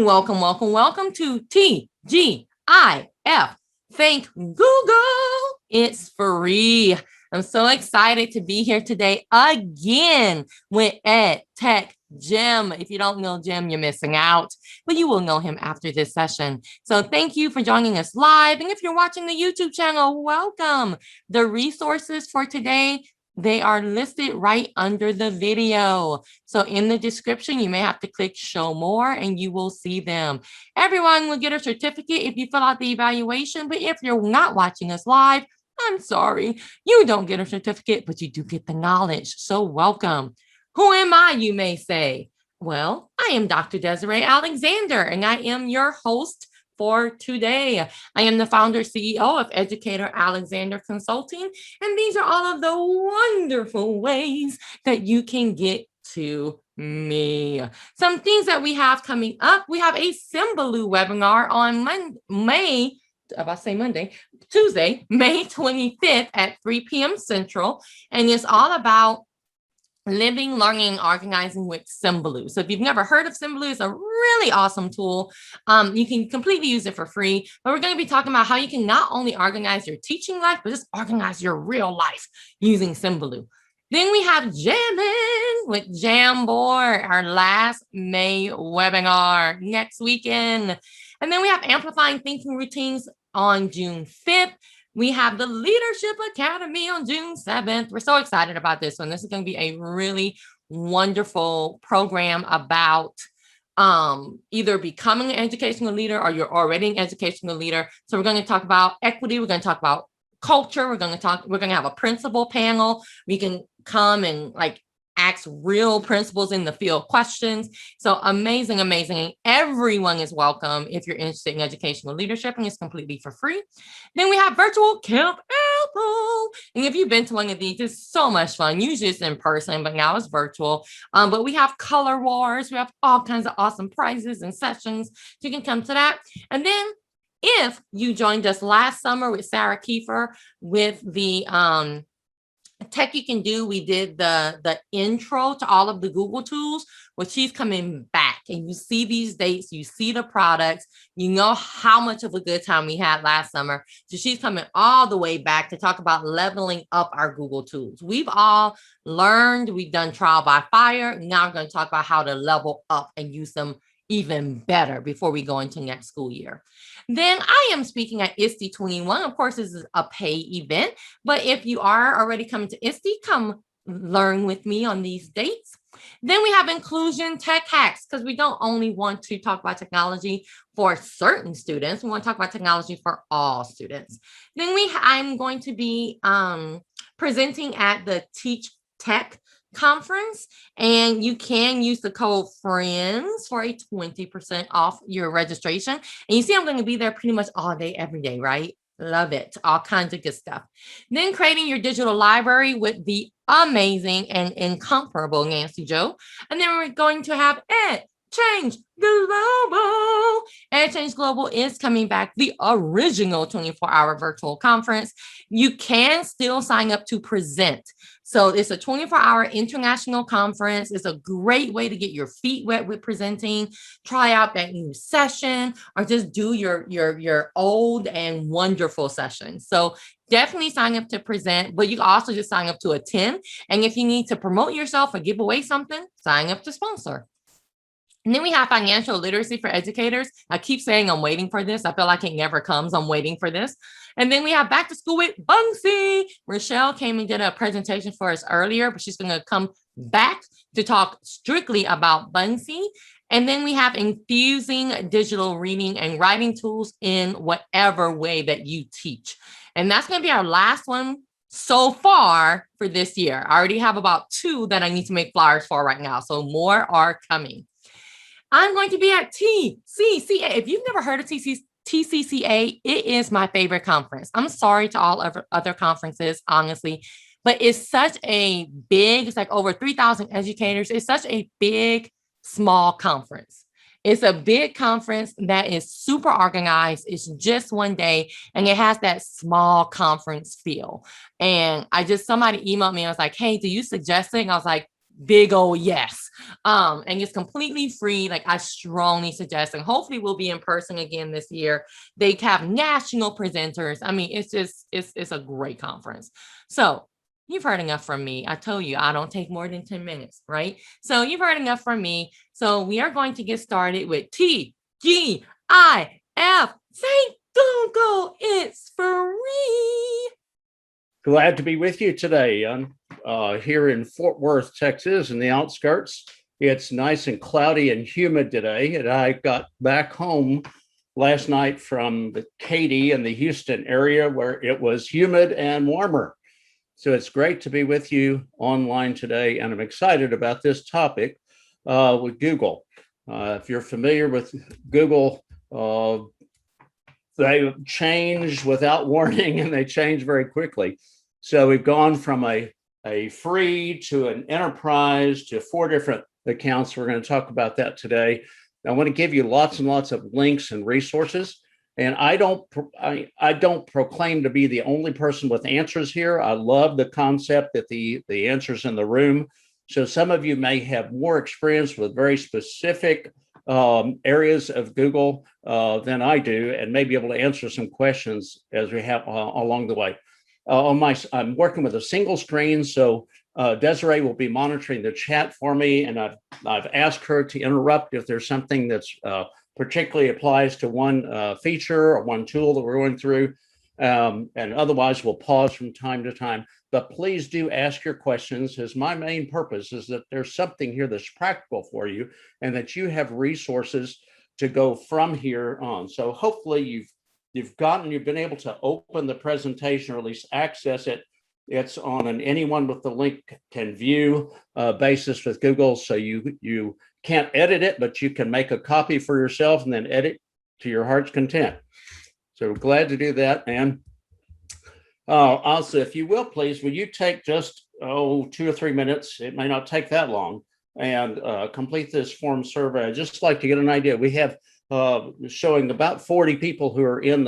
Welcome, welcome, welcome to TGIF. Thank Google. It's free. I'm so excited to be here today again with Ed Tech Jim. If you don't know Jim, you're missing out, but you will know him after this session. So thank you for joining us live. And if you're watching the YouTube channel, welcome. The resources for today, they are listed right under the video. So in the description, you may have to click show more and you will see them. Everyone will get a certificate if you fill out the evaluation, but if you're not watching us live, I'm sorry, you don't get a certificate, but you do get the knowledge. So welcome. Who am I, you may say? Well, I am Dr. Desiree Alexander, and I am your host for today. I am the founder CEO of Educator Alexander Consulting, and these are all of the wonderful ways that you can get to me. Some things that we have coming up. We have a Symbaloo webinar on Tuesday, May 25th at 3 p.m. Central, and it's all about living, learning, organizing with Symbaloo. So if you've never heard of Symbaloo, it's a really awesome tool. You can completely use it for free, but we're going to be talking about how you can not only organize your teaching life, but just organize your real life using Symbaloo. Then we have Jamming with Jamboard, our last May webinar next weekend. And then we have Amplifying Thinking Routines on June 5th. We have the Leadership Academy on June 7th. We're so excited about this one. This is going to be a really wonderful program about either becoming an educational leader or you're already an educational leader. So we're going to talk about equity. We're going to talk about culture. We're going to have a principal panel. We can come and ask real principals in the field questions. So amazing, amazing. Everyone is welcome if you're interested in educational leadership, and it's completely for free. Then we have Virtual Camp Apple. And if you've been to one of these, it's so much fun. Usually it's in person, but now it's virtual. But we have color wars. We have all kinds of awesome prizes and sessions. So you can come to that. And then if you joined us last summer with Sarah Kiefer with the Tech You Can Do, we did the intro to all of the Google tools. Well, she's coming back, and you see these dates, you see the products, you know how much of a good time we had last summer. So she's coming all the way back to talk about leveling up our Google tools. We've all learned, we've done trial by fire. Now we're going to talk about how to level up and use them even better before we go into next school year. Then I am speaking at ISTE 21. Of course, this is a pay event, but if you are already coming to ISTE, come learn with me on these dates. Then we have Inclusion Tech Hacks, because we don't only want to talk about technology for certain students. We want to talk about technology for all students. Then I'm going to be presenting at the Teach Tech conference, and you can use the code FRIENDS for a 20% off your registration. And you see I'm going to be there pretty much all day, every day, right? Love it. All kinds of good stuff. Then creating your digital library with the amazing and incomparable Nancy Jo. And then we're going to have Ed Change Global. Ed Change Global is coming back, the original 24-hour virtual conference. You can still sign up to present. So it's a 24-hour international conference. It's a great way to get your feet wet with presenting, try out that new session, or just do your old and wonderful session. So definitely sign up to present, but you can also just sign up to attend. And if you need to promote yourself or give away something, sign up to sponsor. And then we have financial literacy for educators. I keep saying I'm waiting for this. I feel like it never comes. I'm waiting for this. And then we have back to school with Bugsy. Rochelle came and did a presentation for us earlier, but she's going to come back to talk strictly about Bugsy. And then we have infusing digital reading and writing tools in whatever way that you teach. And that's going to be our last one so far for this year. I already have about 2 that I need to make flyers for right now. So more are coming. I'm going to be at TCCA. If you've never heard of TCCA, it is my favorite conference. I'm sorry to all other conferences, honestly, but it's such a big, it's like over 3,000 educators. It's such a big, small conference. It's a big conference that is super organized. It's just one day, and it has that small conference feel. And somebody emailed me and was like, hey, do you suggest it? And I was like, big old yes. And it's completely free. Like I strongly suggest, and hopefully we'll be in person again this year. They have national presenters. I mean, it's a great conference. So you've heard enough from me. I told you I don't take more than 10 minutes, right? So you've heard enough from me. So we are going to get started with TGIF. Thank Google, it's free. Glad to be with you today. I'm here in Fort Worth, Texas, in the outskirts. It's nice and cloudy and humid today, and I got back home last night from the Katy and the Houston area where it was humid and warmer. So it's great to be with you online today, and I'm excited about this topic with Google. If you're familiar with Google, they change without warning, and they change very quickly. So we've gone from a free to an enterprise to 4 different accounts. We're going to talk about that today. I want to give you lots and lots of links and resources. And I don't proclaim to be the only person with answers here. I love the concept that the answers in the room. So some of you may have more experience with very specific areas of Google than I do, and may be able to answer some questions as we have along the way. I'm working with a single screen, so Desiree will be monitoring the chat for me, and I've asked her to interrupt if there's something that's particularly applies to one feature or one tool that we're going through, and otherwise we'll pause from time to time. But please do ask your questions, as my main purpose is that there's something here that's practical for you, and that you have resources to go from here on. So hopefully you've been able to open the presentation, or at least access it. It's on an anyone with the link can view basis with Google. So you can't edit it, but you can make a copy for yourself and then edit to your heart's content. So we're glad to do that. And also, if you will, please, will you take just 2 or 3 minutes? It may not take that long, and complete this form survey. I'd just like to get an idea. We have showing about 40 people who are in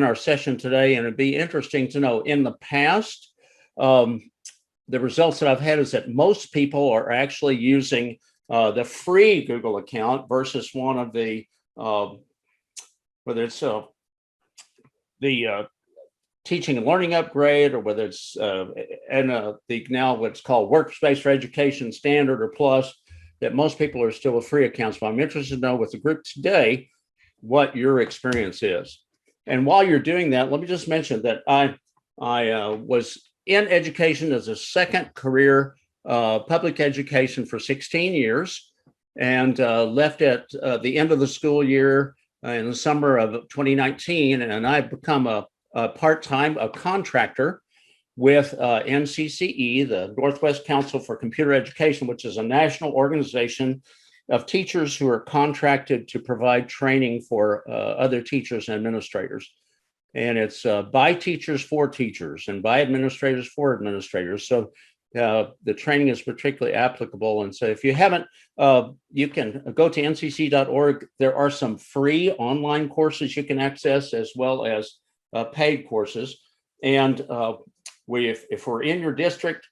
our session today, and it'd be interesting to know in the past. The results that I've had is that most people are actually using the free Google account versus one of the whether it's the teaching and learning upgrade, or whether it's the now what's called Workspace for Education Standard or Plus, that most people are still with free accounts. But I'm interested to know with the group today what your experience is. And while you're doing that, let me just mention that I was in education as a second career, public education for 16 years, and left at the end of the school year in the summer of 2019. And I've become a part-time contractor with NCCE, the Northwest Council for Computer Education, which is a national organization of teachers who are contracted to provide training for other teachers and administrators. And it's by teachers for teachers and by administrators for administrators. So the training is particularly applicable. And so if you haven't, you can go to ncc.org. There are some free online courses you can access, as well as paid courses. And if we're in your district,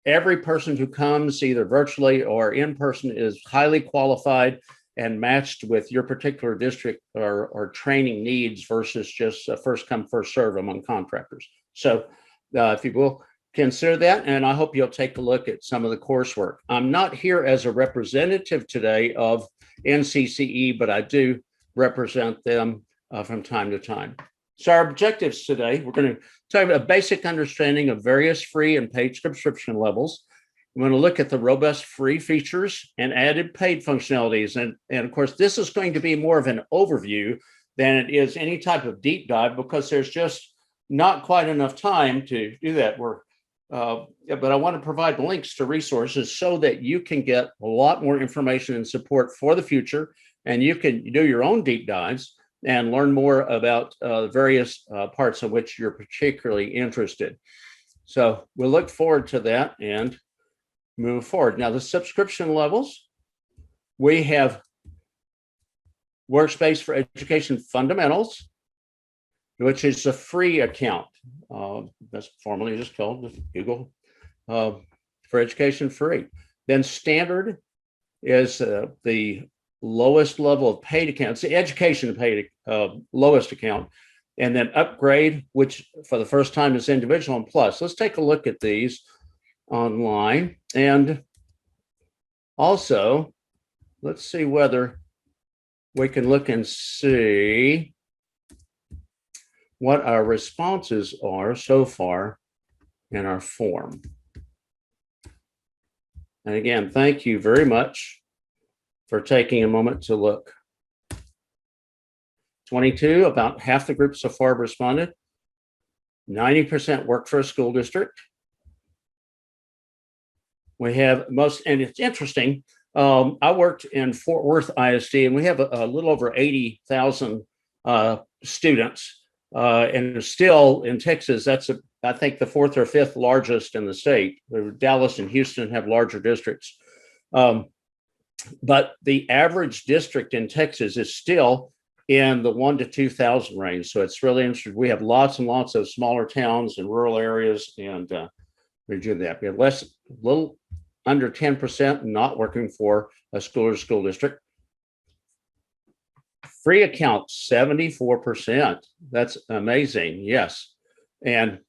every person who comes either virtually or in person is highly qualified and matched with your particular district or training needs, versus just first come, first serve among contractors. So if you will consider that, and I hope you'll take a look at some of the coursework. I'm not here as a representative today of NCCE, but I do represent them from time to time. So our objectives today, we're going to talk about a basic understanding of various free and paid subscription levels. We're going to look at the robust free features and added paid functionalities. And of course, this is going to be more of an overview than it is any type of deep dive, because there's just not quite enough time to do that. But I want to provide links to resources so that you can get a lot more information and support for the future, and you can do your own deep dives and learn more about various parts of which you're particularly interested. So we'll look forward to that and move forward. Now, the subscription levels, we have Workspace for Education Fundamentals, which is a free account. That's formally just called Google for Education Free. Then standard is the lowest level of paid accounts, the education paid lowest account. And then upgrade, which for the first time is individual and plus. Let's take a look at these online. And also, let's see whether we can look and see what our responses are so far in our form. And again, thank you very much for taking a moment to look. 22, about half the group so far have responded. 90% work for a school district. We have most, and it's interesting, I worked in Fort Worth ISD, and we have a little over 80,000 students. And still in Texas, that's, I think, the fourth or fifth largest in the state. Dallas and Houston have larger districts. But the average district in Texas is still in the 1 to 2,000 range. So it's really interesting. We have lots and lots of smaller towns and rural areas, and we do that. We have little under 10% not working for a school or school district. Free accounts, 74%. That's amazing. Yes. And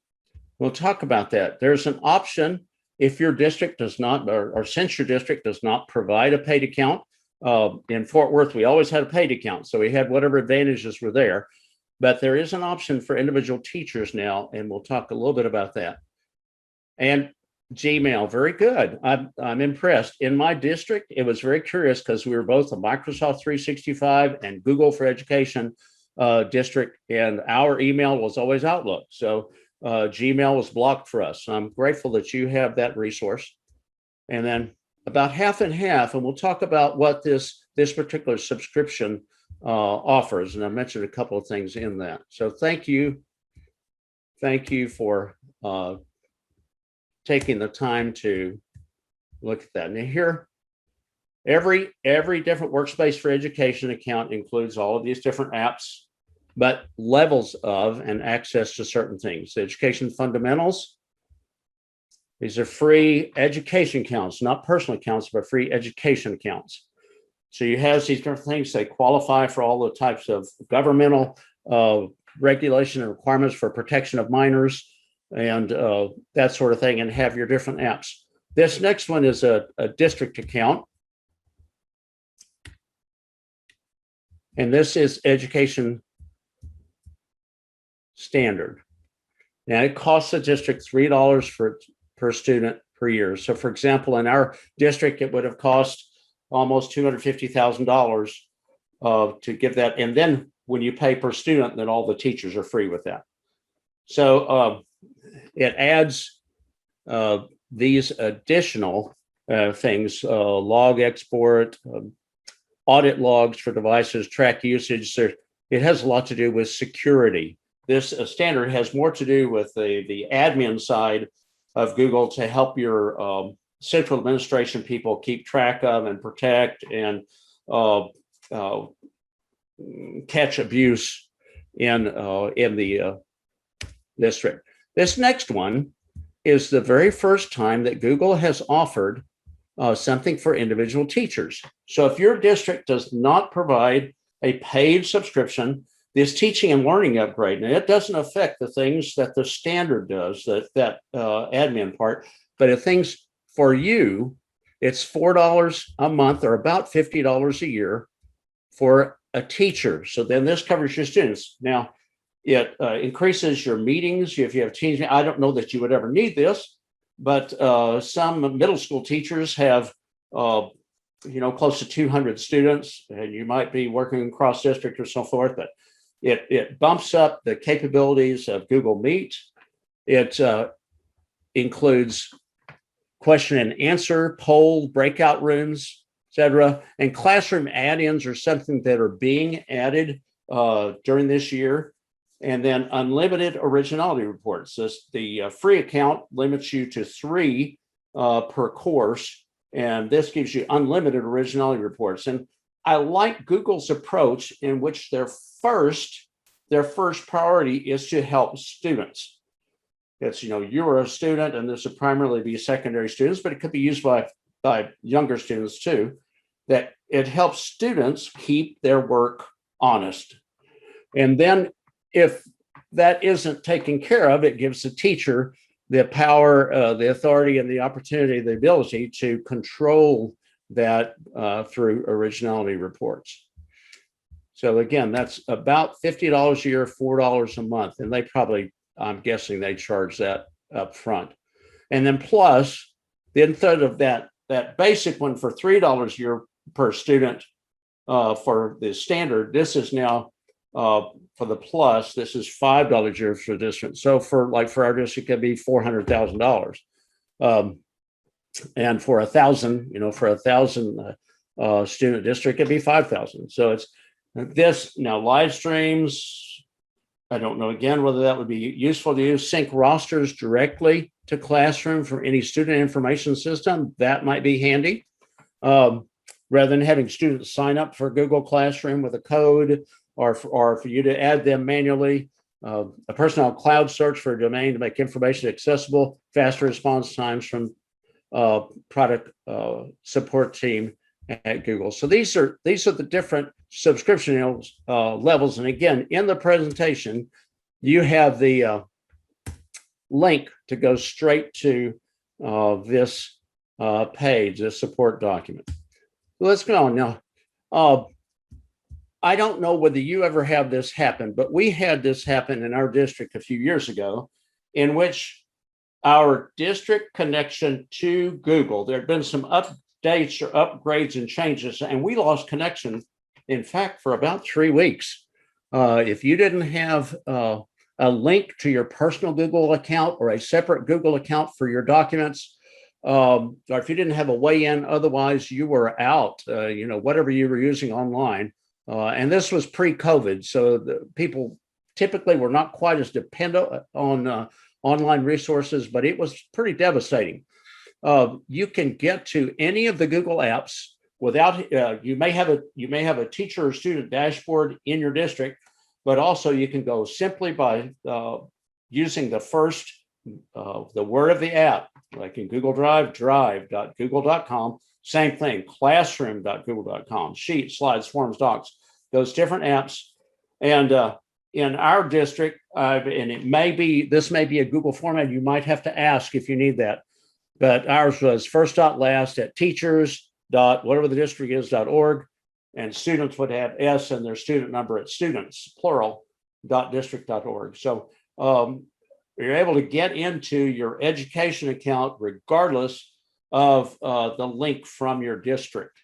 we'll talk about that. There's an option if your district does not, or since your district does not provide a paid account. In Fort Worth, we always had a paid account, so we had whatever advantages were there. But there is an option for individual teachers now, and we'll talk a little bit about that. And Gmail, very good. I'm impressed. In my district, it was very curious because we were both a Microsoft 365 and Google for Education district, and our email was always Outlook. So Gmail was blocked for us. So I'm grateful that you have that resource. And then about half and half, and we'll talk about what this particular subscription offers. And I mentioned a couple of things in that. So thank you. Thank you for taking the time to look at that. And here, every different workspace for education account includes all of these different apps, but levels of and access to certain things. Education fundamentals. These are free education accounts, not personal accounts, but free education accounts. So you have these different things. They qualify for all the types of governmental regulation and requirements for protection of minors and that sort of thing, and have your different apps. This next one is a district account. And this is education standard. Now it costs the district $3 per student per year. So for example, in our district, it would have cost almost $250,000 to give that. And then when you pay per student, then all the teachers are free with that. So it adds these additional things, log export, audit logs for devices, track usage. It has a lot to do with security. This standard has more to do with the admin side of Google to help your central administration people keep track of and protect and catch abuse in the district. This next one is the very first time that Google has offered something for individual teachers. So if your district does not provide a paid subscription, this teaching and learning upgrade, and it doesn't affect the things that the standard does, that admin part, but if things for you, it's $4 a month or about $50 a year for a teacher. So then this covers your students. Now, it increases your meetings. If you have teams, I don't know that you would ever need this, but some middle school teachers have, close to 200 students, and you might be working across district or so forth, but it bumps up the capabilities of Google Meet. It includes question and answer, poll, breakout rooms, etc. And classroom add-ins are something that are being added during this year. And then unlimited originality reports. The free account limits you to 3 per course, and this gives you unlimited originality reports. And I like Google's approach in which their first priority is to help students. It's, you're a student, and this would primarily be secondary students, but it could be used by by younger students too, that it helps students keep their work honest. And then if that isn't taken care of, it gives the teacher the power, the authority, and the opportunity, the ability to control that through originality reports. So again, that's about $50 a year, $4 a month. And they probably, I'm guessing they charge that up front. And then plus the instead of that basic one for $3 a year per student for the standard, this is now for the plus, this is $5 a year for district. So for our district, it could be $400,000. And for 1,000, for 1,000 student district, it'd be 5,000. So it's this now live streams. I don't know again whether that would be useful to you. Sync rosters directly to Classroom from any student information system. That might be handy. Rather than having students sign up for Google Classroom with a code or for you to add them manually. A personal cloud search for a domain to make information accessible, faster response times from product support team at Google. So these are the different subscription levels. And again, in the presentation, you have the link to go straight to this page, this support document. So let's go on now. I don't know whether you ever have this happen, but we had this happen in our district a few years ago, in which our district connection to Google, there had been some updates or upgrades and changes, and we lost connection, in fact, for about 3 weeks. If you didn't have a link to your personal Google account or a separate Google account for your documents, or if you didn't have a way in, otherwise you were out, whatever you were using online. And this was pre-COVID, so the people typically were not quite as dependent on online resources, but it was pretty devastating. You can get to any of the Google apps without. You may have a teacher or student dashboard in your district, but also you can go simply by using the first the word of the app, like in Google Drive, drive.google.com. Same thing, classroom.google.com, Sheets, Slides, Forms, Docs, those different apps. And in our district, and this may be a Google format, you might have to ask if you need that. But ours was first.last at teachers.whatever the district is.org, and students would have S and their student number at students, plural, .district.org. So you're able to get into your education account regardless of the link from your district,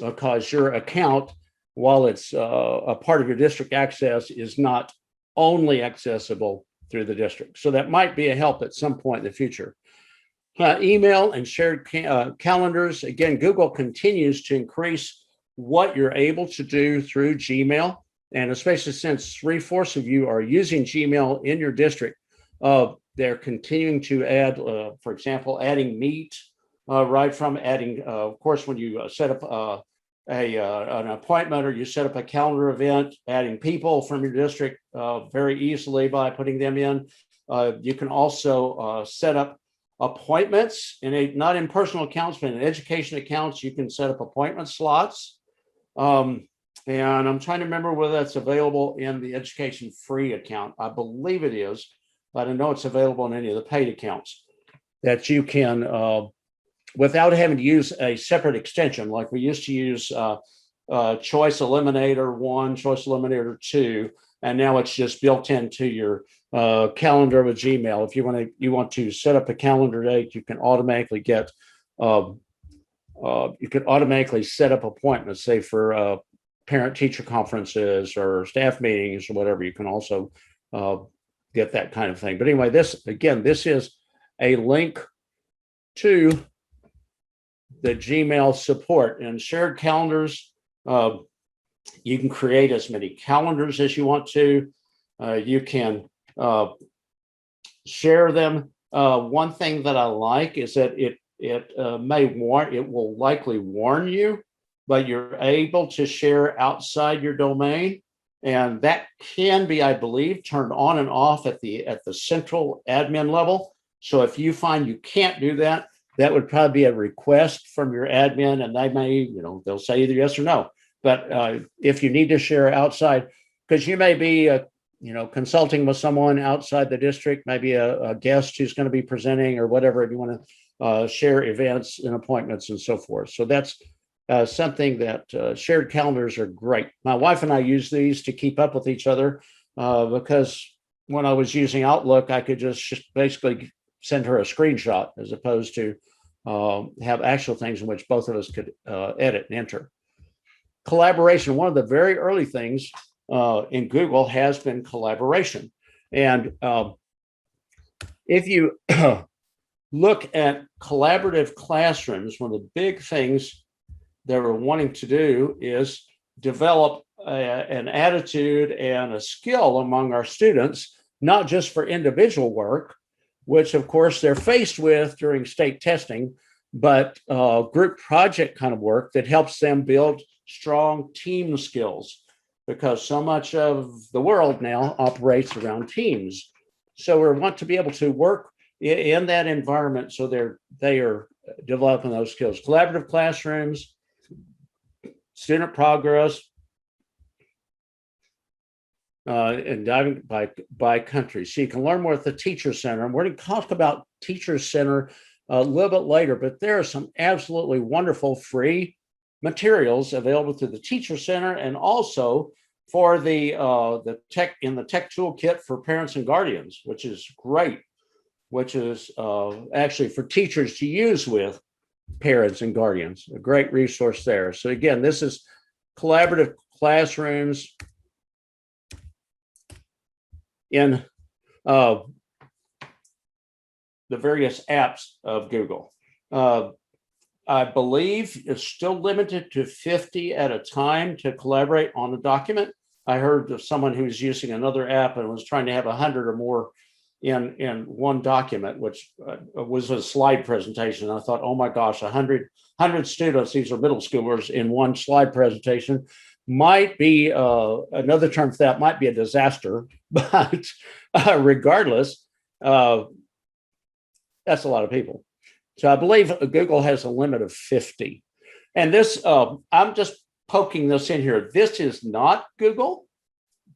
because your account, while it's a part of your district access, is not only accessible through the district. So that might be a help at some point in the future. Email and shared calendars. Again, Google continues to increase what you're able to do through Gmail. And especially since 3/4 of you are using Gmail in your district, they're continuing to add, for example, adding Meet, right from adding, of course, when you set up an appointment or you set up a calendar event, adding people from your district very easily by putting them in. You can also set up appointments not in personal accounts, but in education accounts. You can set up appointment slots. And I'm trying to remember whether that's available in the education free account. I believe it is, but I know it's available in any of the paid accounts that you can, without having to use a separate extension, like we used to use Choice Eliminator 1, Choice Eliminator 2, and now it's just built into your calendar with Gmail. If you want to set up a calendar date, you can automatically get, you can automatically set up appointments, say for parent-teacher conferences or staff meetings or whatever. You can also get that kind of thing. But anyway, this is a link to the Gmail support and shared calendars. You can create as many calendars as you want to. You can share them. One thing that I like is that it will likely warn you, but you're able to share outside your domain. And that can be, I believe, turned on and off at the central admin level. So if you find you can't do that, that would probably be a request from your admin, and they may, they'll say either yes or no. But if you need to share outside, because you may be, consulting with someone outside the district, maybe a guest who's going to be presenting or whatever, if you want to share events and appointments and so forth. So that's something that shared calendars are great. My wife and I use these to keep up with each other because when I was using Outlook, I could just basically send her a screenshot as opposed to have actual things in which both of us could edit and enter. Collaboration, one of the very early things in Google has been collaboration. And if you look at collaborative classrooms, one of the big things that we're wanting to do is develop an attitude and a skill among our students, not just for individual work, which of course they're faced with during state testing, but group project kind of work that helps them build strong team skills, because so much of the world now operates around teams. So we want to be able to work in that environment so they are developing those skills. Collaborative classrooms, student progress, and diving by country. So you can learn more at the Teacher Center. And we're going to talk about Teacher Center a little bit later, but there are some absolutely wonderful free materials available through the Teacher Center, and also for the tech toolkit for parents and guardians, which is great, which is actually for teachers to use with parents and guardians, a great resource there. So again, this is collaborative classrooms in the various apps of Google. I believe it's still limited to 50 at a time to collaborate on a document. I heard of someone who was using another app and was trying to have 100 or more in one document, which was a slide presentation. I thought, oh my gosh, 100 students, these are middle schoolers, in one slide presentation might be, another term for that might be a disaster, but regardless, that's a lot of people. So I believe Google has a limit of 50. And this, I'm just poking this in here. This is not Google,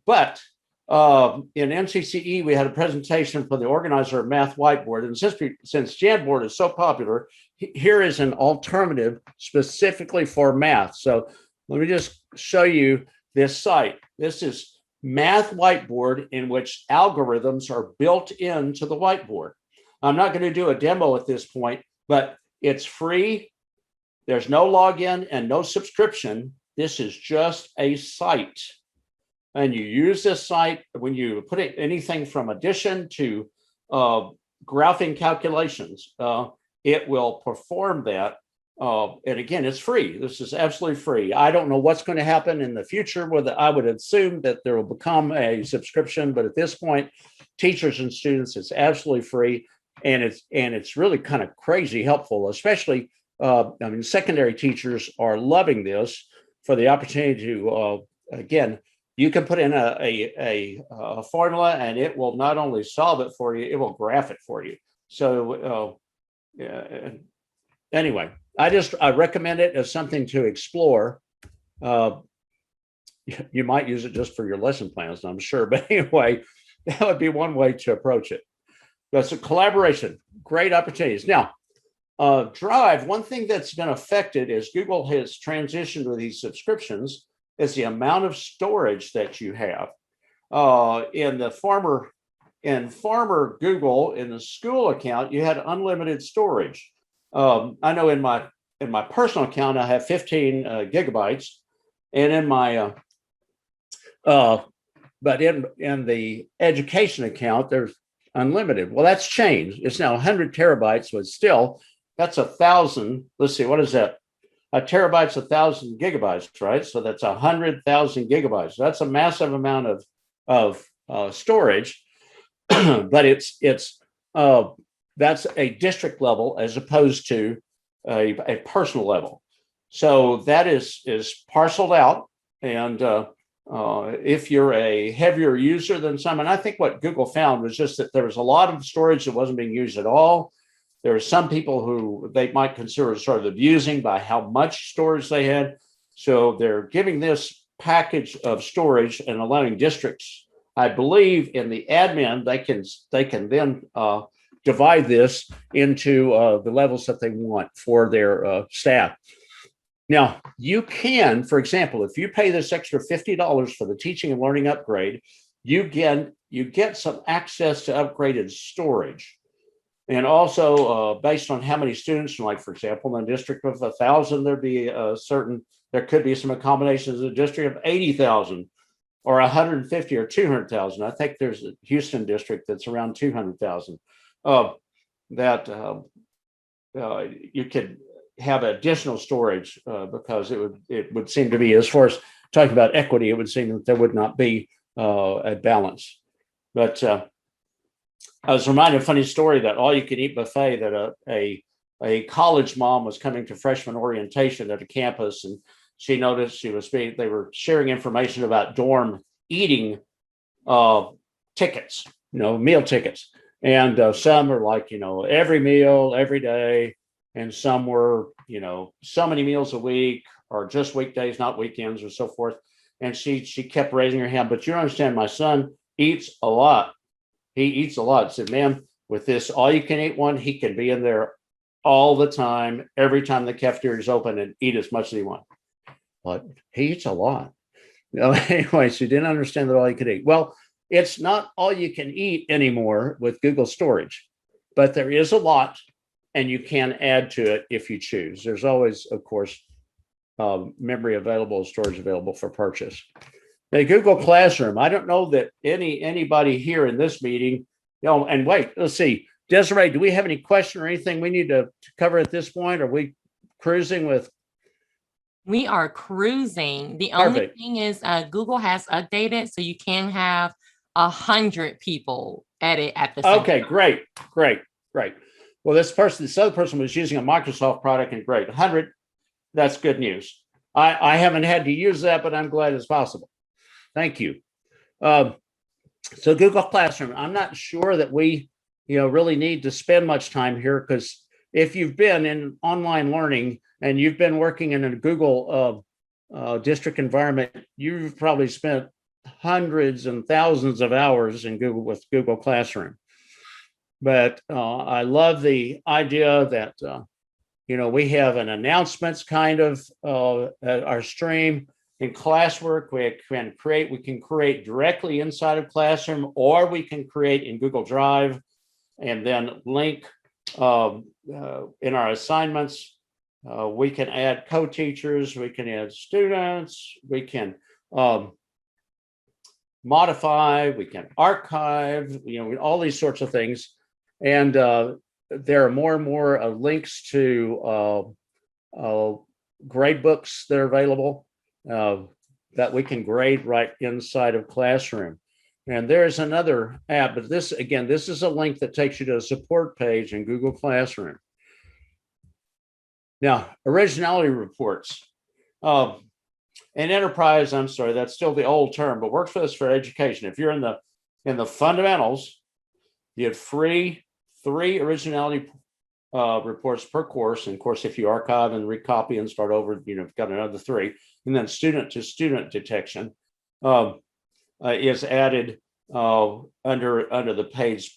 but in NCCE, we had a presentation from the organizer of Math Whiteboard. And since Jamboard is so popular, here is an alternative specifically for math. So let me just show you this site. This is Math Whiteboard, in which algorithms are built into the whiteboard. I'm not going to do a demo at this point, but it's free. There's no login and no subscription. This is just a site. And you use this site when you put anything from addition to graphing calculations. It will perform that. And again, it's free. This is absolutely free. I don't know what's going to happen in the future. Whether I would assume that there will become a subscription, but at this point, teachers and students, it's absolutely free. And it's really kind of crazy helpful, especially, secondary teachers are loving this for the opportunity to, again, you can put in a formula and it will not only solve it for you, it will graph it for you. So anyway, I recommend it as something to explore. You might use it just for your lesson plans, I'm sure. But anyway, that would be one way to approach it. That's a collaboration, great opportunities. Now, Drive, one thing that's been affected as Google has transitioned to these subscriptions is the amount of storage that you have. In former Google, in the school account, you had unlimited storage. I know in my personal account, I have 15 gigabytes, and in my but in the education account, there's unlimited. Well, that's changed. It's now 100 terabytes, but still, that's 1,000. Let's see, what is that? A terabyte's 1,000 gigabytes, right? So that's 100,000 gigabytes. That's a massive amount of storage, but that's a district level as opposed to a personal level. So that is parceled out, and if you're a heavier user than some, and I think what Google found was just that there was a lot of storage that wasn't being used at all. There are some people who they might consider sort of abusing by how much storage they had. So they're giving this package of storage and allowing districts, I believe, in the admin, they can then divide this into the levels that they want for their staff. Now, you can, for example, if you pay this extra $50 for the teaching and learning upgrade, you get some access to upgraded storage. And also, based on how many students, like for example, in a district of 1,000, there could be some accommodations in a district of 80,000 or 150 or 200,000. I think there's a Houston district that's around 200,000 that you could have additional storage because it would seem to be, as far as talking about equity, it would seem that there would not be a balance. But I was reminded of a funny story that all-you-can-eat buffet that a college mom was coming to freshman orientation at a campus, and she noticed they were sharing information about dorm eating tickets, meal tickets, and some are like every meal every day, and some were so many meals a week or just weekdays, not weekends, or so forth. And she kept raising her hand. But you understand, my son eats a lot. He eats a lot. Said, ma'am, with this all-you-can-eat one, he can be in there all the time, every time the cafeteria is open, and eat as much as he wants. But he eats a lot. Anyway, she didn't understand that all you could eat. Well, it's not all you can eat anymore with Google Storage, but there is a lot, and you can add to it if you choose. There's always, of course, memory available, storage available for purchase. Now, Google Classroom. I don't know that anybody here in this meeting, and wait, let's see. Desiree, do we have any question or anything we need to cover at this point? Are we cruising with? We are cruising. The only thing is Google has updated, so you can have 100 people edit at the same Okay, time. Great. Well, this other person was using a Microsoft product, and great. 100, that's good news. I haven't had to use that, but I'm glad it's possible. Thank you. So Google Classroom, I'm not sure that we really need to spend much time here, because if you've been in online learning and you've been working in a Google district environment, you've probably spent hundreds and thousands of hours in Google Classroom. But I love the idea that we have an announcements kind of our stream. In classwork, we can create directly inside of Classroom, or we can create in Google Drive and then link in our assignments. We can add co-teachers, we can add students, we can modify, we can archive, all these sorts of things. And there are more and more links to grade books that are available that we can grade right inside of Classroom. And there's another app, but this is a link that takes you to a support page in Google Classroom. Now, originality reports. And enterprise, I'm sorry, that's still the old term, but works for us for education. If you're in the fundamentals, you have three originality reports per course. And of course, if you archive and recopy and start over, you've got another 3. And then student to student detection is added under the page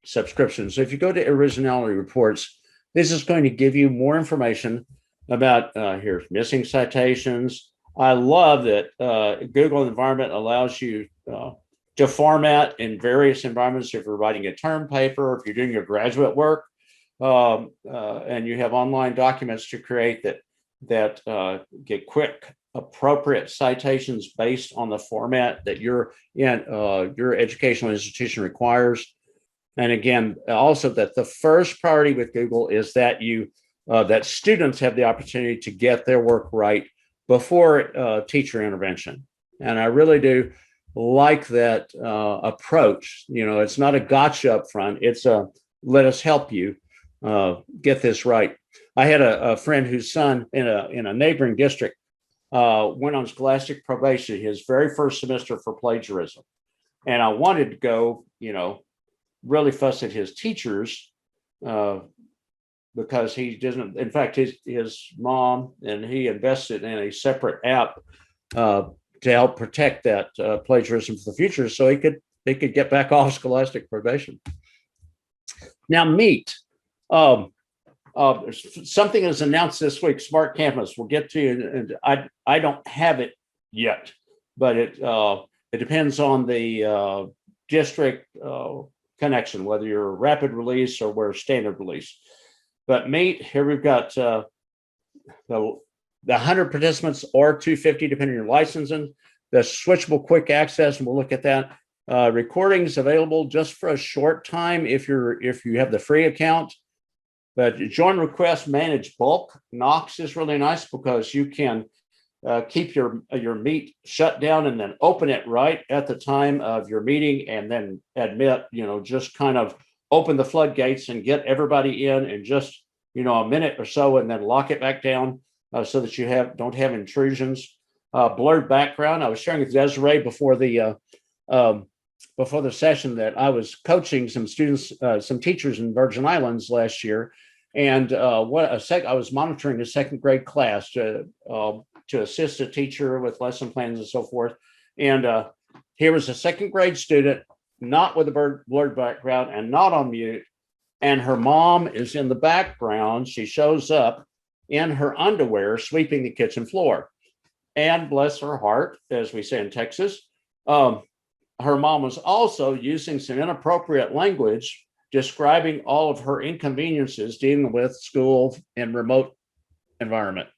subscription. So if you go to originality reports, this is going to give you more information about here's missing citations. I love that Google environment allows you to format in various environments. If you're writing a term paper, if you're doing your graduate work, and you have online documents to create that get quick, appropriate citations based on the format that your educational institution requires. And again, also that the first priority with Google is that that students have the opportunity to get their work right before teacher intervention. And I really do like that approach. It's not a gotcha up front. It's a let us help you get this right. I had a friend whose son in a neighboring district went on scholastic probation his very first semester for plagiarism. And I wanted to go, really fuss at his teachers because he doesn't. In fact, his mom and he invested in a separate app to help protect that plagiarism for the future, so they could get back off scholastic probation. Now, Meet. Something is announced this week, Smart Campus. We'll get to you, and I don't have it yet, but it depends on the district connection, whether you're rapid release or we're standard release. But Meet, here we've got the 100 participants or 250, depending on your licensing. The switchable quick access, and we'll look at that. Recordings available just for a short time if you have the free account. But join request, manage bulk. Knox is really nice because you can keep your Meet shut down and then open it right at the time of your meeting, and then admit, just kind of open the floodgates and get everybody in just, a minute or so, and then lock it back down so that you don't have intrusions. Blurred background. I was sharing with Desiree before the session that I was coaching some students, some teachers in Virgin Islands last year. And I was monitoring a second grade class to assist a teacher with lesson plans and so forth. And here was a second grade student, not with a blurred background and not on mute. And her mom is in the background. She shows up in her underwear, sweeping the kitchen floor. And bless her heart, as we say in Texas, her mom was also using some inappropriate language, describing all of her inconveniences dealing with school and remote environment.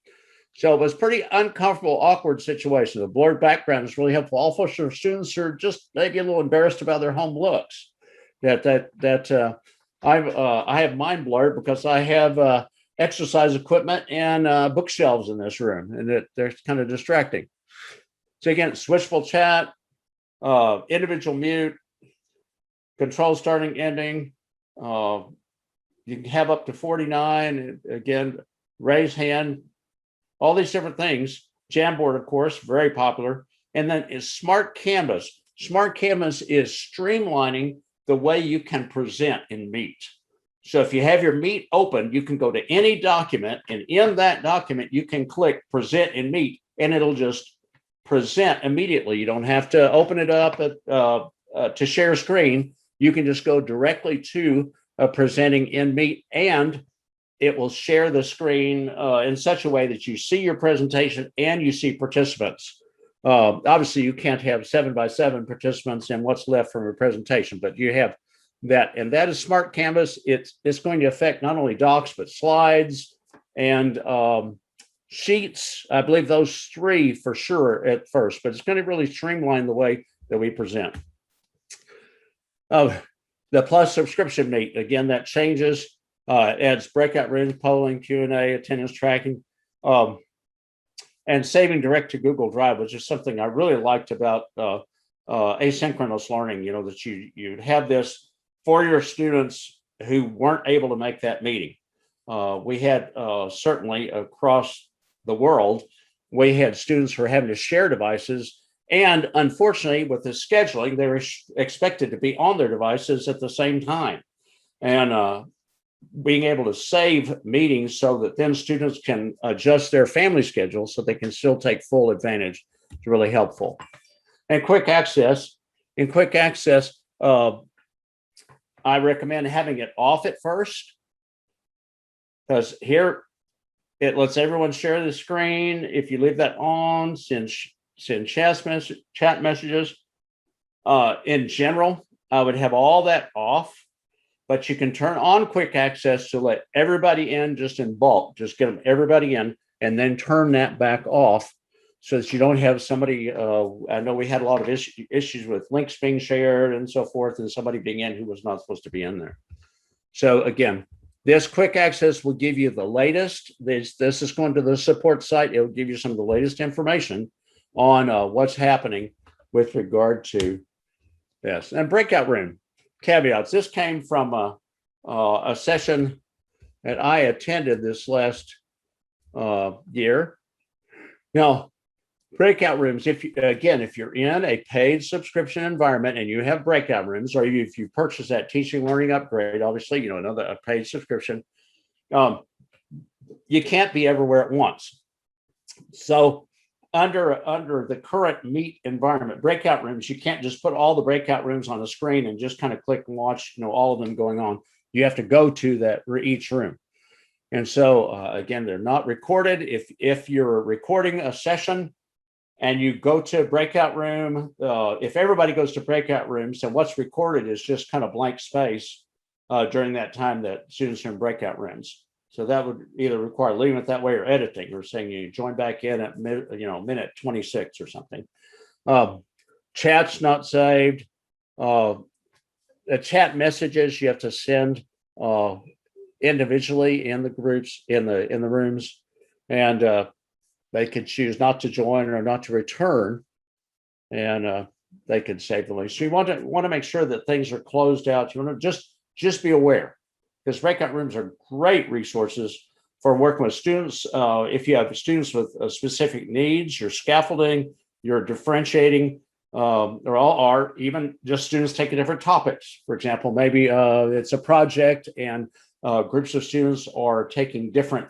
So it was pretty uncomfortable, awkward situation. The blurred background is really helpful. Also for students who are just maybe a little embarrassed about their home looks. I have mine blurred because I have exercise equipment and bookshelves in this room, and they're kind of distracting. So again, switchable chat, individual mute, control starting, ending. You can have up to 49. Again, raise hand, all these different things. Jamboard, of course, very popular. And then is Smart Canvas. Smart Canvas is streamlining the way you can present in Meet. So if you have your Meet open, you can go to any document, and in that document, you can click Present in Meet, and it'll just present immediately. You don't have to open it up to share screen. You can just go directly to presenting in Meet, and it will share the screen in such a way that you see your presentation and you see participants. Obviously, you can't have 7x7 participants and what's left from your presentation, but you have that, and that is Smart Canvas. It's going to affect not only docs, but slides and sheets. I believe those three for sure at first, but it's going to really streamline the way that we present. The Plus subscription Meet, again, that changes, adds breakout rooms, polling, Q&A, attendance tracking, and saving direct to Google Drive, which is something I really liked about asynchronous learning, that you'd have this for your students who weren't able to make that meeting. We had certainly across the world, we had students who were having to share devices. And unfortunately, with the scheduling, they were expected to be on their devices at the same time. And being able to save meetings so that then students can adjust their family schedule so they can still take full advantage is really helpful. And quick access. In quick access, I recommend having it off at first, because here it lets everyone share the screen. If you leave that on, send chat messages. In general, I would have all that off, but you can turn on quick access to let everybody in just in bulk, just get everybody in, and then turn that back off so that you don't have somebody, I know we had a lot of issues with links being shared and so forth, and somebody being in who was not supposed to be in there. So again, this quick access will give you the latest. This is going to the support site. It will give you some of the latest information on what's happening with regard to this. And breakout room caveats. This came from a session that I attended this last year. Now, breakout rooms, if you're in a paid subscription environment and you have breakout rooms, or if you purchase that teaching learning upgrade, obviously, a paid subscription, You can't be everywhere at once. So under the current Meet environment, breakout rooms, you can't just put all the breakout rooms on the screen and just kind of click and watch, all of them going on. You have to go to that each room. And so again, they're not recorded. If you're recording a session and you go to a breakout room, if everybody goes to breakout rooms, then what's recorded is just kind of blank space during that time that students are in breakout rooms. So that would either require leaving it that way or editing, or saying you join back in at minute 26 or something. Chat's not saved. The chat messages you have to send individually in the groups in the rooms, and they could choose not to join or not to return, and they could save the link. So you want to make sure that things are closed out. You want to just be aware, because breakout rooms are great resources for working with students. If you have students with specific needs, your scaffolding, your differentiating, or even just students taking different topics. For example, maybe it's a project and groups of students are taking different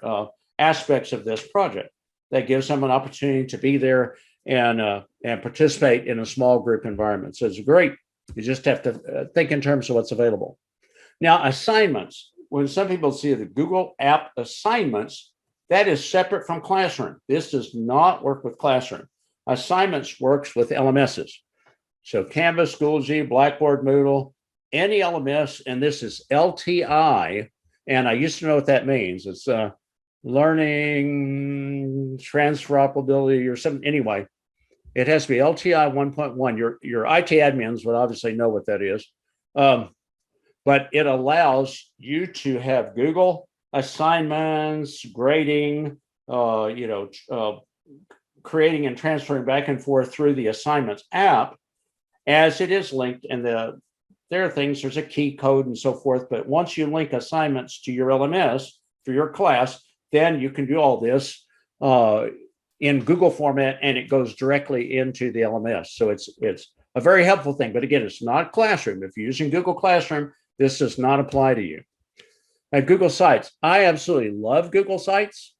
aspects of this project. That gives them an opportunity to be there and participate in a small group environment. So it's great. You just have to think in terms of what's available. Now, assignments. When some people see the Google app assignments, that is separate from Classroom. This does not work with Classroom. Assignments works with LMSs. So Canvas, Schoology, Blackboard, Moodle, any LMS, and this is LTI. And I used to know what that means. It's learning transferability or something. Anyway, it has to be LTI 1.1. Your IT admins would obviously know what that is. But it allows you to have Google assignments, grading, creating and transferring back and forth through the assignments app as it is linked. And there are things, there's a key code and so forth. But once you link assignments to your LMS for your class, then you can do all this in Google format, and it goes directly into the LMS. So it's a very helpful thing. But again, it's not Classroom. If you're using Google Classroom, this does not apply to you. At Google Sites, I absolutely love Google Sites.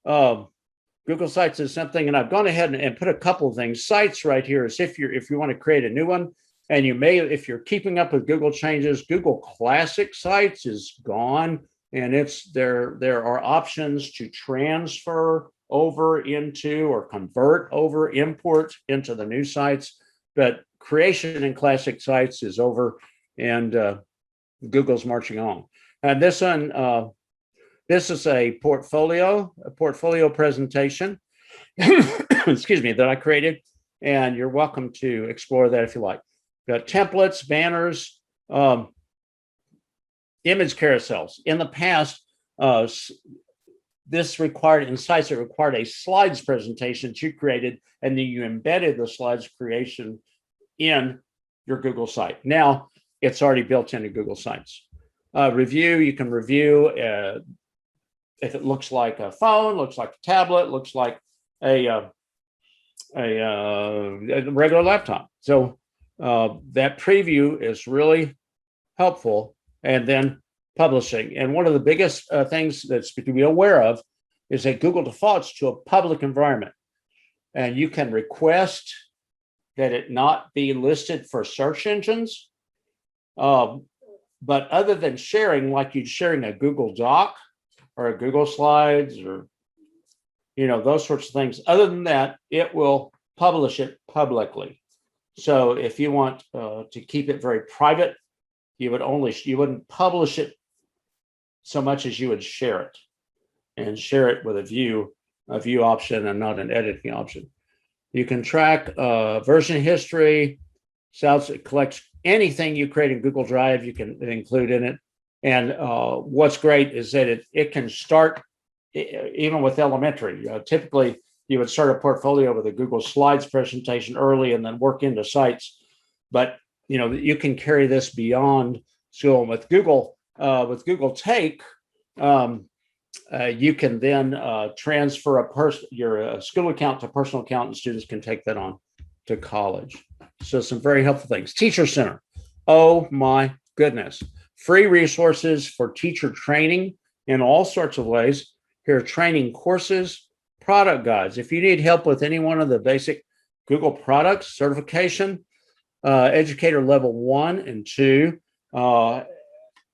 Google Sites is something, and I've gone ahead and put a couple of things. Sites right here is if you want to create a new one, and you may, if you're keeping up with Google changes, Google Classic Sites is gone, and there are options to transfer over into or convert over, import into the new sites, but creation in Classic Sites is over, and Google's marching on. And this one, this is a portfolio presentation, excuse me, that I created, and you're welcome to explore that if you like. Got templates, banners, image carousels. In the past, this required, in sites, it required a slides presentation that you created, and then you embedded the slides creation in your Google site. Now, it's already built into Google Sites. Review, you can review if it looks like a phone, looks like a tablet, looks like a regular laptop. So that preview is really helpful. And then publishing. And one of the biggest things that's to be aware of is that Google defaults to a public environment. And you can request that it not be listed for search engines. But other than sharing, like you'd sharing a Google Doc or a Google Slides or, those sorts of things, other than that, it will publish it publicly. So if you want to keep it very private, you wouldn't publish it so much as you would share it, and share it with a view option and not an editing option. You can track version history. So it collects anything you create in Google Drive, you can include in it. And what's great is that it can start even with elementary. Typically, you would start a portfolio with a Google Slides presentation early and then work into sites. But you can carry this beyond school. With Google Take, you can then transfer your school account to personal account, and students can take that on to college. So some very helpful things. Teacher Center. Oh my goodness. Free resources for teacher training in all sorts of ways. Here are training courses, product guides. If you need help with any one of the basic Google products, certification, Educator level 1 and 2,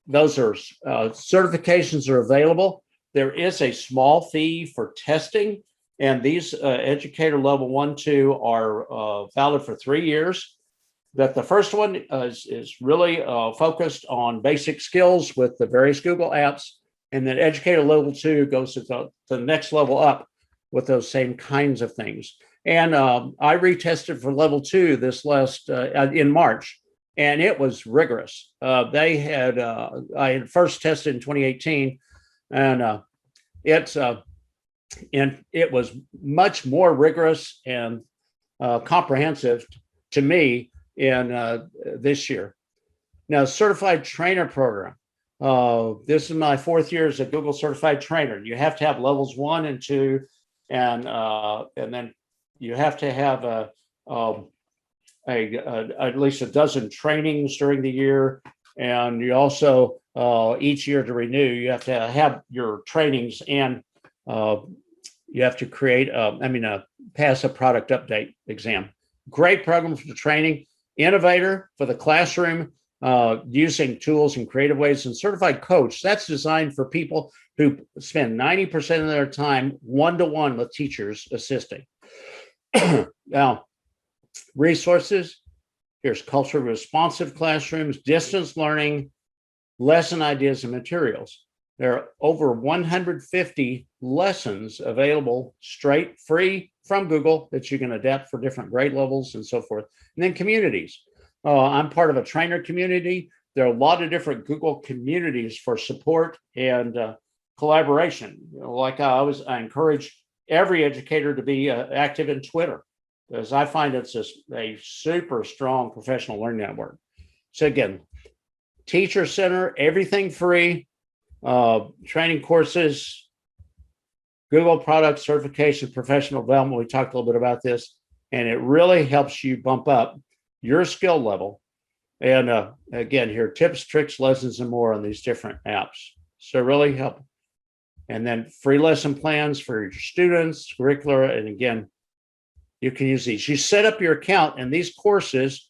those are certifications are available. There is a small fee for testing, and these Educator level 1, 2 are valid for 3 years. That the first one is really focused on basic skills with the various Google apps, and then Educator level 2 goes to the next level up with those same kinds of things. And I retested for level 2 this last in March, and it was rigorous. I had first tested in 2018, and it was much more rigorous and comprehensive to me in this year. Now, certified trainer program. This is my 4th year as a Google certified trainer. You have to have levels 1 and 2, and then you have to have at least a dozen trainings during the year, and you also each year to renew, you have to have your trainings, and you have to pass a product update exam. Great program for the training. Innovator for the classroom, using tools in creative ways, and certified coach. That's designed for people who spend 90% of their time one-to-one with teachers assisting. Now, resources. Here's culturally responsive classrooms, distance learning, lesson ideas and materials. There are over 150 lessons available straight free from Google that you can adapt for different grade levels and so forth. And then communities. I'm part of a trainer community. There are a lot of different Google communities for support and collaboration. I encourage every educator to be active in Twitter, because I find it's a super strong professional learning network. So again, Teacher Center, everything free, training courses, Google product certification, professional development. We talked a little bit about this, and it really helps you bump up your skill level. And again, here are tips, tricks, lessons, and more on these different apps. So really help. And then free lesson plans for your students, curricula, and again, you can use these. You set up your account, and these courses,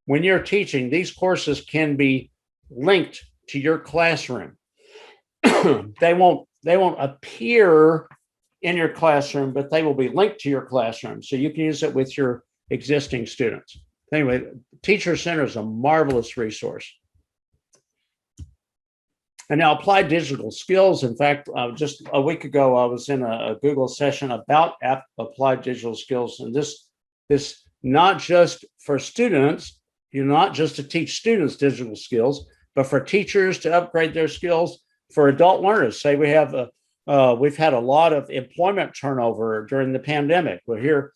when you're teaching, these courses can be linked to your classroom. They won't appear in your classroom, but they will be linked to your classroom, so you can use it with your existing students. Anyway, Teacher Center is a marvelous resource. And now applied digital skills. In fact, just a week ago, I was in a Google session about applied digital skills. And this not just for students, not just to teach students digital skills, but for teachers to upgrade their skills, for adult learners. Say we've had a lot of employment turnover during the pandemic. We're here,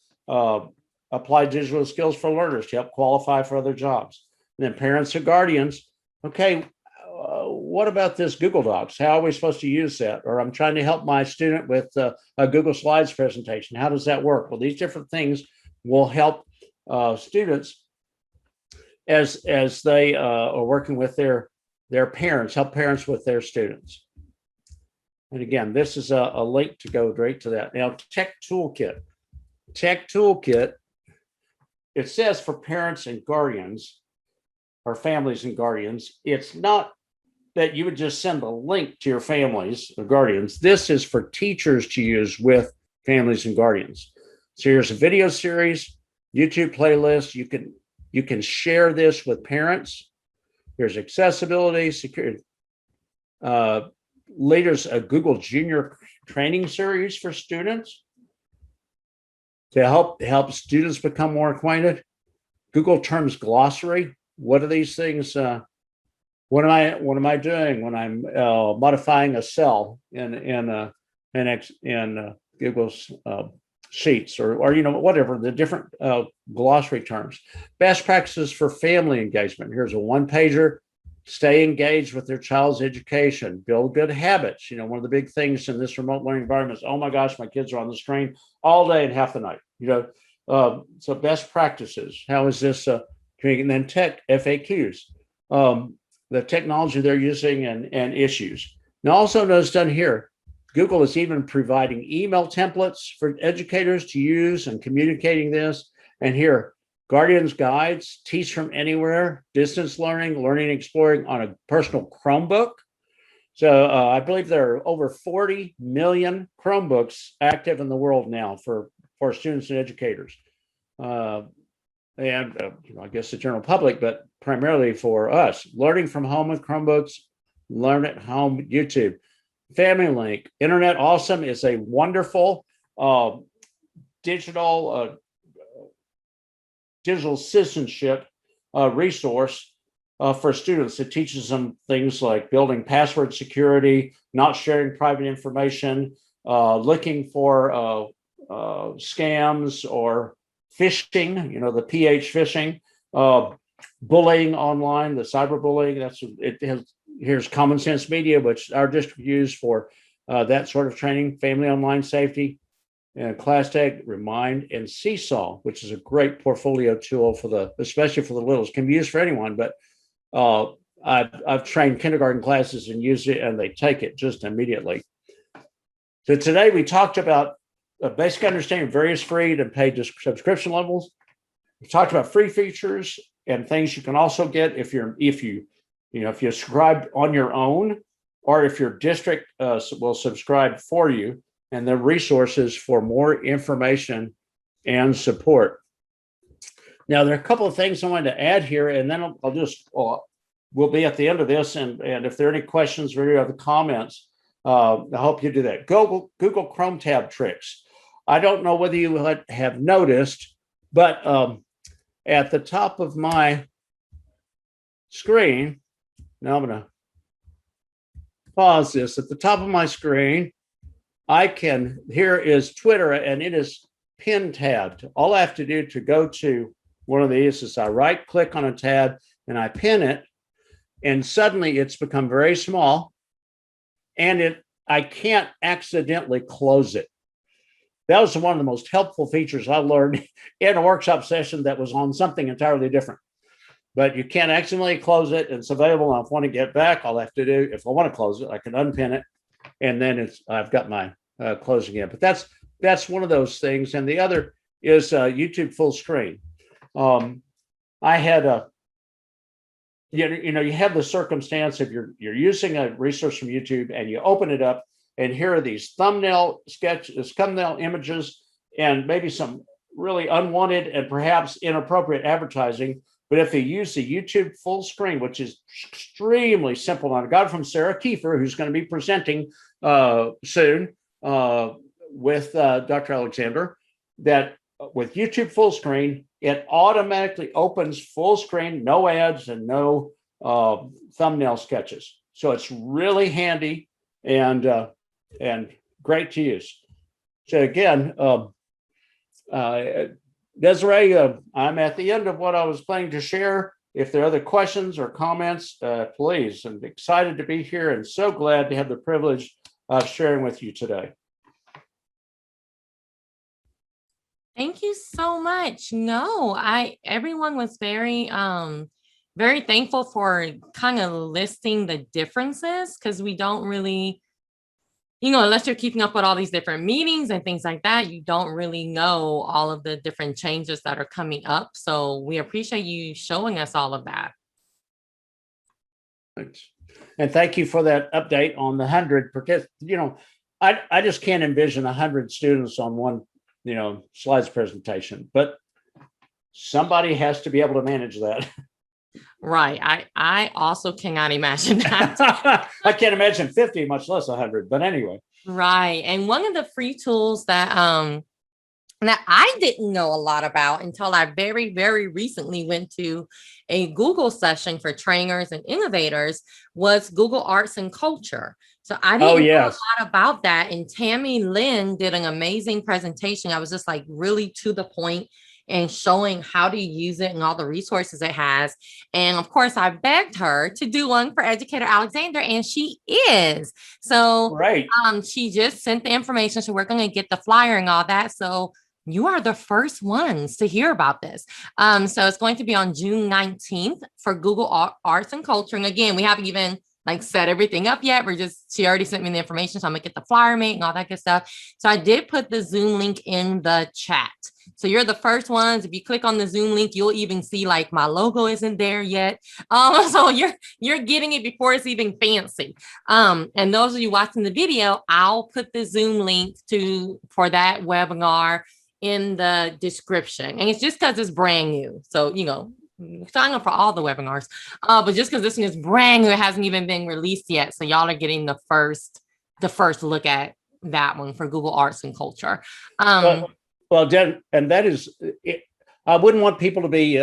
applied digital skills for learners to help qualify for other jobs. And then parents and guardians. Okay, what about this Google Docs? How are we supposed to use that? Or I'm trying to help my student with a Google Slides presentation. How does that work? Well, these different things will help students as they are working with their parents, help parents with their students. And again, this is a link to go right to that. Now, Tech Toolkit. Tech Toolkit, it says for parents and guardians, or families and guardians. It's not that you would just send a link to your families or guardians. This is for teachers to use with families and guardians. So here's a video series, YouTube playlist. You can share this with parents. Here's accessibility, security. Later's a Google Junior training series for students to help students become more acquainted. Google Terms Glossary. What are these things? What am I doing when I'm modifying a cell in Google's Sheets or whatever the different glossary terms? Best practices for family engagement. Here's a one-pager. Stay engaged with their child's education. Build good habits. One of the big things in this remote learning environment is, oh my gosh, my kids are on the screen all day and half the night. So best practices. How is this? And then tech FAQs. The technology they're using and issues. Now, also notice down here, Google is even providing email templates for educators to use and communicating this. And here, Guardian's Guides, Teach from Anywhere, Distance Learning, Learning Exploring on a personal Chromebook. So I believe there are over 40 million Chromebooks active in the world now for students and educators. I guess the general public, but primarily for us. Learning from home with Chromebooks, Learn at Home, YouTube. Family Link, Internet Awesome is a wonderful digital citizenship resource for students. It teaches them things like building password security, not sharing private information, looking for scams or phishing, the PH phishing, bullying online, the cyberbullying. Here's Common Sense Media, which our district used for that sort of training, family online safety, and ClassTag, Remind, and Seesaw, which is a great portfolio tool especially for the littles. Can be used for anyone, but I've trained kindergarten classes and used it, and they take it just immediately. So today we talked about a basic understanding of various free and paid subscription levels. We talked about free features and things you can also get if you subscribe on your own, or if your district will subscribe for you, and the resources for more information and support. Now, there are a couple of things I wanted to add here, and then we'll be at the end of this, and if there are any questions or any other comments, I hope you do that. Google Chrome tab tricks. I don't know whether you have noticed, but at the top of my screen, now I'm going to pause this. At the top of my screen, here is Twitter, and it is pin tabbed. All I have to do to go to one of these is I right click on a tab and I pin it, and suddenly it's become very small, and I can't accidentally close it. That was one of the most helpful features I learned in a workshop session that was on something entirely different. But you can't accidentally close it. It's available. And if I want to get back, all I have to do, if I want to close it, I can unpin it, and then I've got my closing it. But that's one of those things. And the other is YouTube full screen. I had you have the circumstance if you're using a resource from YouTube and you open it up, and here are these thumbnail images, and maybe some really unwanted and perhaps inappropriate advertising. But if you use the YouTube full screen, which is extremely simple, and I got it from Sarah Kiefer, who's going to be presenting soon with Dr. Alexander, that with YouTube full screen, it automatically opens full screen, no ads and no thumbnail sketches. So it's really handy and great to use. So again, Desiree, I'm at the end of what I was planning to share. If there are other questions or comments, please. I'm excited to be here and so glad to have the privilege of sharing with you today. Thank you so much. No, everyone was very, very thankful for kind of listing the differences, because we don't really, unless you're keeping up with all these different meetings and things like that, you don't really know all of the different changes that are coming up. So we appreciate you showing us all of that. Thanks. And thank you for that update on the 100, because, I just can't envision 100 students on one, slides presentation, but somebody has to be able to manage that. Right. I also cannot imagine that. I can't imagine 50, much less 100. But anyway. Right. And one of the free tools that I didn't know a lot about until I very, very recently went to a Google session for trainers and innovators was Google Arts and Culture. So I didn't know a lot about that. And Tammy Lynn did an amazing presentation. I was just like really to the point and showing how to use it and all the resources it has. And of course, I begged her to do one for Educator Alexander, and she is. So she just sent the information. So we're going to get the flyer and all that. So you are the first ones to hear about this. So it's going to be on June 19th for Google Arts and Culture. And again, we haven't even like set everything up yet. She already sent me the information. So I'm gonna get the flyer made and all that good stuff. So I did put the Zoom link in the chat. So you're the first ones. If you click on the Zoom link, you'll even see like my logo isn't there yet. So you're getting it before it's even fancy. And those of you watching the video, I'll put the Zoom link for that webinar in the description. And it's just because it's brand new. So, sign up for all the webinars. But just because this one is brand new, it hasn't even been released yet. So y'all are getting the first look at that one for Google Arts and Culture. Well, Jen, and that is, I wouldn't want people to be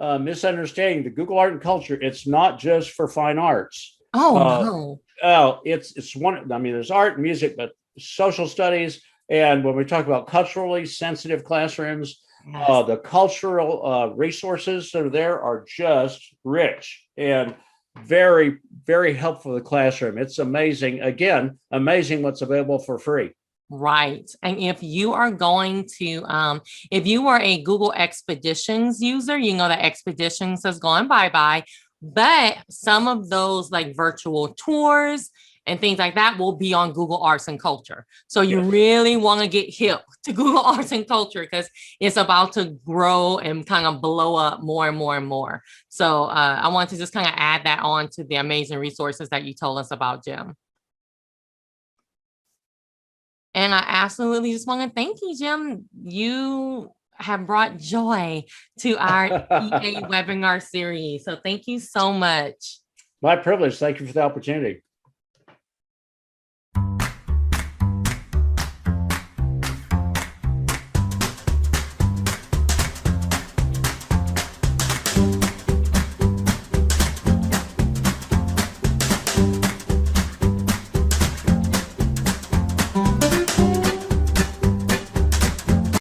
misunderstanding the Google Art and Culture. It's not just for fine arts. No. Oh, it's one. I mean, there's art and music, but social studies. And when we talk about culturally sensitive classrooms, yes. The cultural resources that are there are just rich and very, very helpful to the classroom. It's amazing. Again, amazing what's available for free. Right. And if you are going to, if you are a Google Expeditions user, you know that Expeditions has gone bye-bye, but some of those like virtual tours and things like that will be on Google Arts and Culture. So you really want to get hip to Google Arts and Culture because it's about to grow and kind of blow up more and more and more. So I want to just kind of add that on to the amazing resources that you told us about, Jim. And I absolutely just want to thank you, Jim. You have brought joy to our EA webinar series. So thank you so much. My privilege. Thank you for the opportunity.